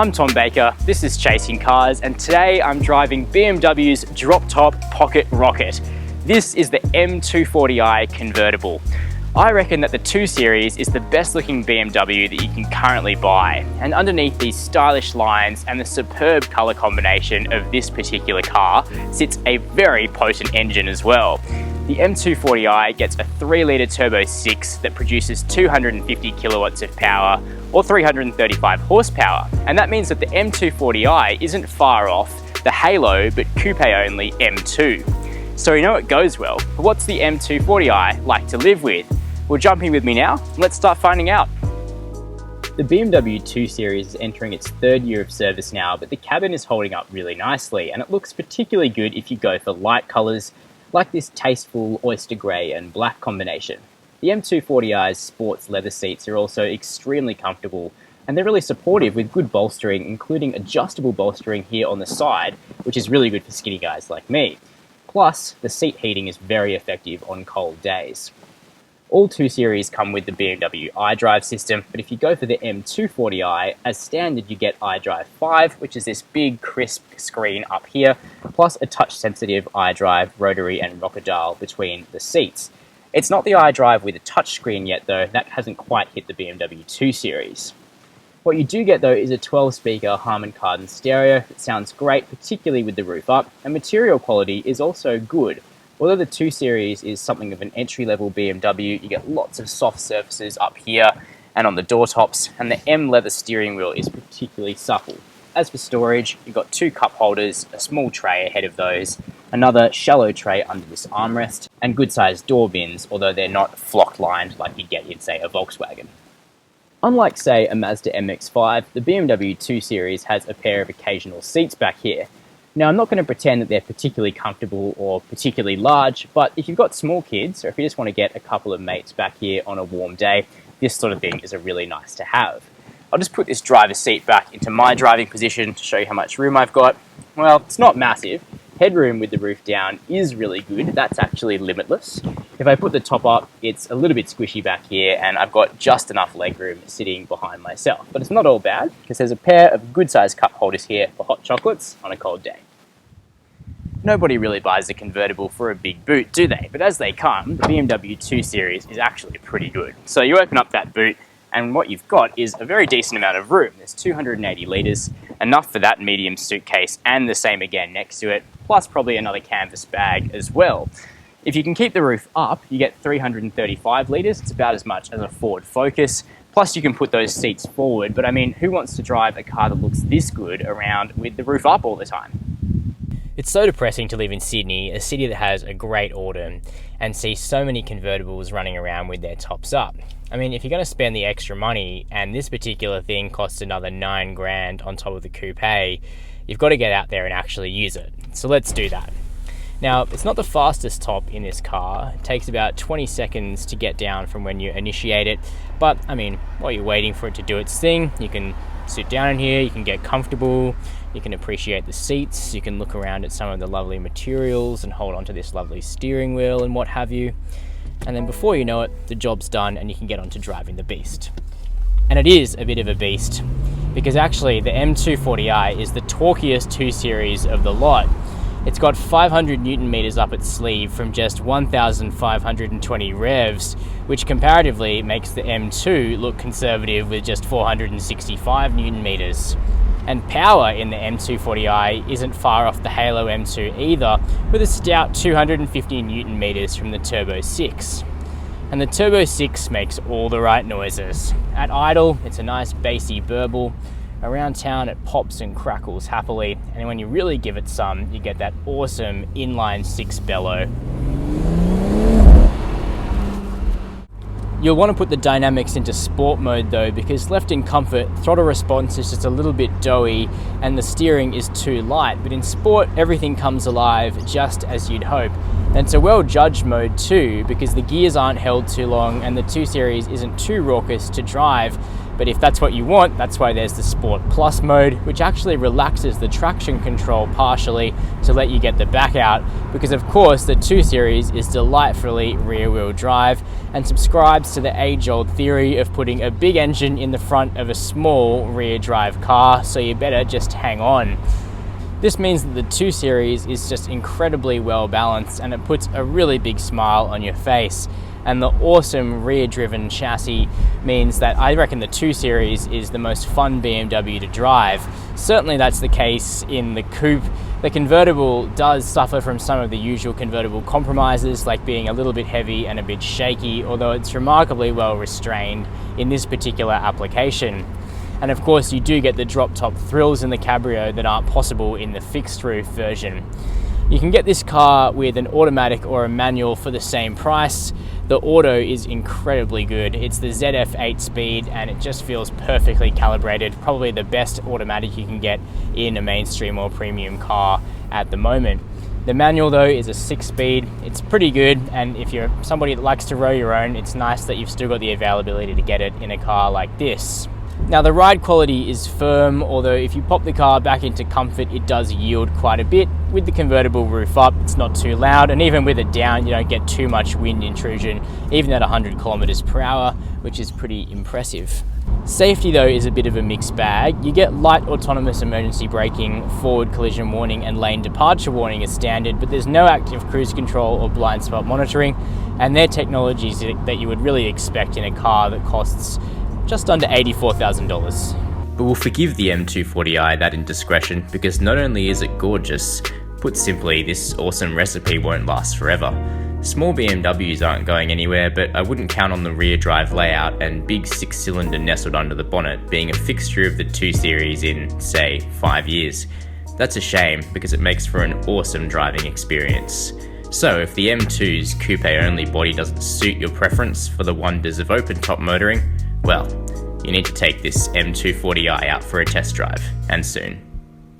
I'm Tom Baker, this is Chasing Cars, and today I'm driving BMW's drop-top pocket rocket. This is the M240i Convertible. I reckon that the 2 Series is the best looking BMW that you can currently buy, and underneath these stylish lines and the superb colour combination of this particular car sits a very potent engine as well. The M240i gets a 3-litre turbo 6 that produces 250 kilowatts of power or 335 horsepower, and that means that the M240i isn't far off the halo but coupe only M2. So you know it goes well, but what's the M240i like to live with? Well, jump in with me now, and let's start finding out. The BMW 2 Series is entering its 3rd year of service now, but the cabin is holding up really nicely, and it looks particularly good if you go for light colours like this tasteful oyster grey and black combination. The M240i's sports leather seats are also extremely comfortable, and they're really supportive with good bolstering, including adjustable bolstering here on the side, which is really good for skinny guys like me. Plus, the seat heating is very effective on cold days. All 2 Series come with the BMW iDrive system, but if you go for the M240i, as standard you get iDrive 5, which is this big crisp screen up here, plus a touch-sensitive iDrive rotary and rocker dial between the seats. It's not the iDrive with a touchscreen yet though, that hasn't quite hit the BMW 2 Series. What you do get though is a 12-speaker Harman Kardon stereo that sounds great, particularly with the roof up, and material quality is also good. Although the 2 Series is something of an entry-level BMW, you get lots of soft surfaces up here and on the door tops, and the M leather steering wheel is particularly supple. As for storage, you've got 2 cup holders, a small tray ahead of those, another shallow tray under this armrest, and good-sized door bins, although they're not flock-lined like you'd get in, say, a Volkswagen. Unlike, say, a Mazda MX-5, the BMW 2 Series has a pair of occasional seats back here. Now, I'm not going to pretend that they're particularly comfortable or particularly large, but if you've got small kids, or if you just want to get a couple of mates back here on a warm day, this sort of thing is a really nice to have. I'll just put this driver's seat back into my driving position to show you how much room I've got. Well, it's not massive. Headroom with the roof down is really good. That's actually limitless. If I put the top up, it's a little bit squishy back here, and I've got just enough legroom sitting behind myself. But it's not all bad, because there's a pair of good-sized cup holders here for hot chocolates on a cold day. Nobody really buys a convertible for a big boot, do they? But as they come, the BMW 2 Series is actually pretty good. So you open up that boot, and what you've got is a very decent amount of room. There's 280 litres, enough for that medium suitcase, and the same again next to it, plus probably another canvas bag as well. If you can keep the roof up, you get 335 litres. It's about as much as a Ford Focus. Plus you can put those seats forward, but I mean, who wants to drive a car that looks this good around with the roof up all the time? It's so depressing to live in Sydney, a city that has a great autumn, and see so many convertibles running around with their tops up. I mean, if you're going to spend the extra money, and this particular thing costs another 9 grand on top of the coupe, you've got to get out there and actually use it. So let's do that. Now, it's not the fastest top in this car. It takes about 20 seconds to get down from when you initiate it, but I mean, while you're waiting for it to do its thing, you can sit down in here, you can get comfortable, you can appreciate the seats, you can look around at some of the lovely materials and hold onto this lovely steering wheel and what have you. And then before you know it, the job's done and you can get on to driving the beast. And it is a bit of a beast, because actually the M240i is the torquiest 2 Series of the lot. It's got 500 Newton meters up its sleeve from just 1,520 revs, which comparatively makes the M2 look conservative with just 465 Newton meters. And power in the M240i isn't far off the Halo M2 either, with a stout 250 Newton meters from the Turbo 6. And the Turbo 6 makes all the right noises. At idle, it's a nice bassy burble. Around town, it pops and crackles happily, and when you really give it some, you get that awesome inline 6 bellow. You'll want to put the dynamics into sport mode though, because left in comfort, throttle response is just a little bit doughy and the steering is too light, but in sport, everything comes alive just as you'd hope. And it's a well-judged mode too, because the gears aren't held too long and the 2 Series isn't too raucous to drive, But if that's what you want, that's why there's the Sport Plus mode, which actually relaxes the traction control partially to let you get the back out, because of course the 2 Series is delightfully rear-wheel drive and subscribes to the age-old theory of putting a big engine in the front of a small rear-drive car, so you better just hang on. This means that the 2 Series is just incredibly well balanced, and it puts a really big smile on your face. And the awesome rear-driven chassis means that I reckon the 2 Series is the most fun BMW to drive. Certainly that's the case in the coupe. The convertible does suffer from some of the usual convertible compromises, like being a little bit heavy and a bit shaky, although it's remarkably well restrained in this particular application. And of course you do get the drop-top thrills in the Cabrio that aren't possible in the fixed-roof version. You can get this car with an automatic or a manual for the same price. The auto is incredibly good. It's the ZF 8-speed and it just feels perfectly calibrated. Probably the best automatic you can get in a mainstream or premium car at the moment. The manual though is a 6-speed. It's pretty good, and if you're somebody that likes to row your own, it's nice that you've still got the availability to get it in a car like this. Now the ride quality is firm, although if you pop the car back into comfort, it does yield quite a bit. With the convertible roof up, it's not too loud, and even with it down, you don't get too much wind intrusion, even at 100 kilometers per hour, which is pretty impressive. Safety though is a bit of a mixed bag. You get light autonomous emergency braking, forward collision warning and lane departure warning as standard, but there's no active cruise control or blind spot monitoring, and they're technologies that you would really expect in a car that costs just under $84,000. But we'll forgive the M240i that indiscretion, because not only is it gorgeous, put simply, this awesome recipe won't last forever. Small BMWs aren't going anywhere, but I wouldn't count on the rear drive layout and big 6-cylinder nestled under the bonnet being a fixture of the 2 Series in, say, 5 years. That's a shame, because it makes for an awesome driving experience. So if the M2's coupe-only body doesn't suit your preference for the wonders of open-top motoring, well, you need to take this M240i out for a test drive, and soon.